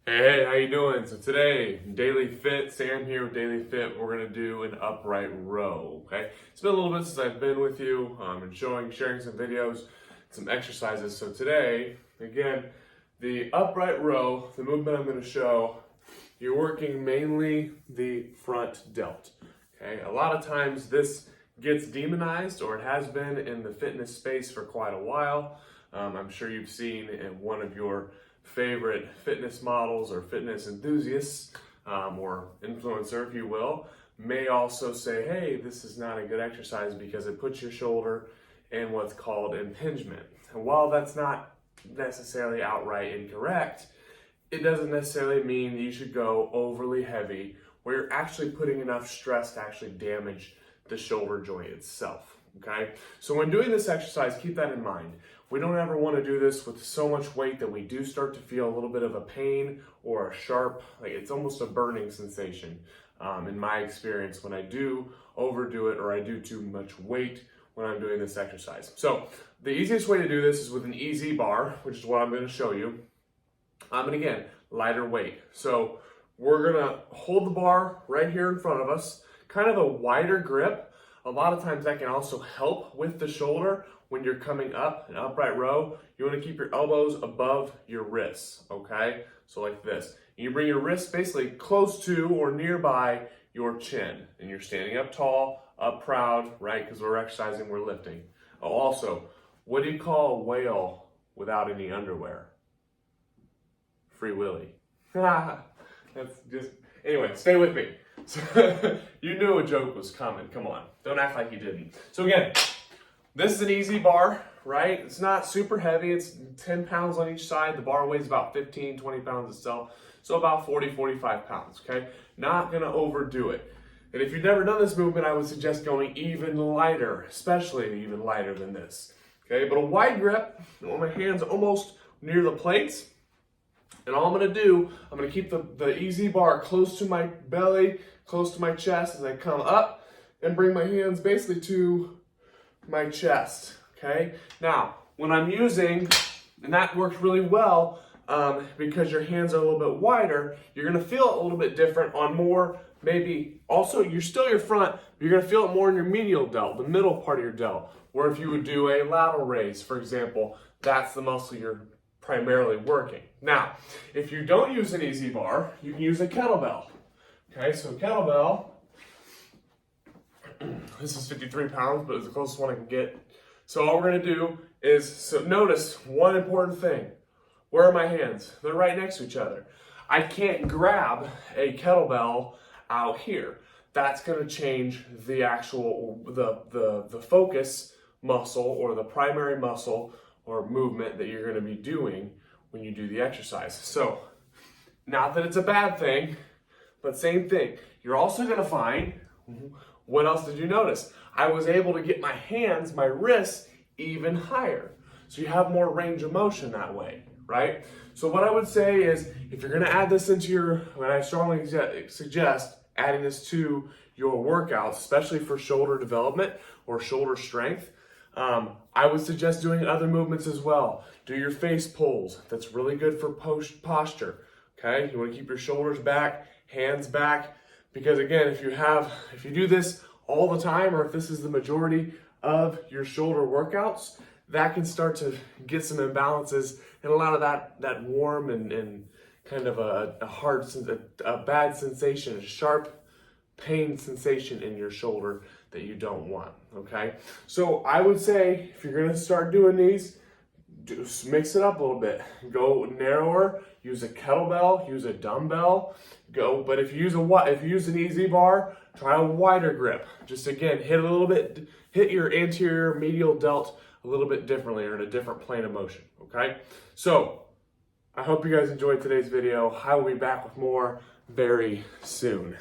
Hey, how you doing? So today, Daily Fit, Sam here with Daily Fit. We're gonna do an upright row, okay? It's been a little bit since I've been with you and sharing some videos, some exercises. So today, again, the upright row, the movement I'm gonna show, you're working mainly the front delt, okay? A lot of times this gets demonized, or it has been in the fitness space for quite a while. I'm sure you've seen in one of your favorite fitness models or fitness enthusiasts or influencer, if you will, may also say, hey, this is not a good exercise because it puts your shoulder in what's called impingement. And while that's not necessarily outright incorrect, it doesn't necessarily mean that you should go overly heavy where you're actually putting enough stress to actually damage the shoulder joint itself. Okay, so when doing this exercise, keep that in mind. We don't ever want to do this with so much weight that we do start to feel a little bit of a pain or a sharp, like it's almost a burning sensation. In my experience, when I do overdo it or I do too much weight when I'm doing this exercise. So the easiest way to do this is with an EZ bar, which is what I'm going to show you. And again, lighter weight. So we're going to hold the bar right here in front of us, kind of a wider grip. A lot of times that can also help with the shoulder when you're coming up an upright row. You want to keep your elbows above your wrists, okay? So like this. You bring your wrists basically close to or nearby your chin. And you're standing up tall, up proud, right? Because we're exercising, we're lifting. Oh, also, what do you call a whale without any underwear? Free Willy. That's just, anyway, stay with me. So, you knew a joke was coming. Come on. Don't act like you didn't. So again, this is an EZ bar, right? It's not super heavy. It's 10 pounds on each side. The bar weighs about 15, 20 pounds itself. So about 40, 45 pounds, okay? Not going to overdo it. And if you've never done this movement, I would suggest going even lighter, especially even lighter than this, okay? But a wide grip, I want my hands almost near the plates. And all I'm going to do, I'm going to keep the EZ bar close to my belly, close to my chest as I come up and bring my hands basically to my chest, okay? Now, when I'm using, and that works really well because your hands are a little bit wider, you're going to feel it a little bit different on more, maybe also, you're still your front, but you're going to feel it more in your medial delt, the middle part of your delt, where if you would do a lateral raise, for example, that's the muscle you're primarily working. Now, if you don't use an EZ bar, you can use a kettlebell. Okay, so kettlebell, this is 53 pounds, but it's the closest one I can get. So all we're gonna do is, so notice one important thing. Where are my hands? They're right next to each other. I can't grab a kettlebell out here. That's gonna change the actual, the focus muscle or the primary muscle or movement that you're going to be doing when you do the exercise. So, not that it's a bad thing, but same thing. You're also going to find, what else did you notice? I was able to get my hands, my wrists, even higher. So you have more range of motion that way, right? So what I would say is, if you're going to add this into your, and I strongly suggest adding this to your workouts, especially for shoulder development or shoulder strength, I would suggest doing other movements as well. Do your face pulls. That's really good for posture. Okay, you want to keep your shoulders back, hands back, because again, if you do this all the time, or if this is the majority of your shoulder workouts, that can start to get some imbalances and a lot of that warm and kind of a bad sensation, a sharp pain sensation in your shoulder that you don't want, okay? So I would say if you're gonna start doing these, just mix it up a little bit. Go narrower, use a kettlebell, use a dumbbell, but if you use an EZ bar, try a wider grip. Just again, hit your anterior medial delt a little bit differently or in a different plane of motion, okay? So I hope you guys enjoyed today's video. I will be back with more very soon.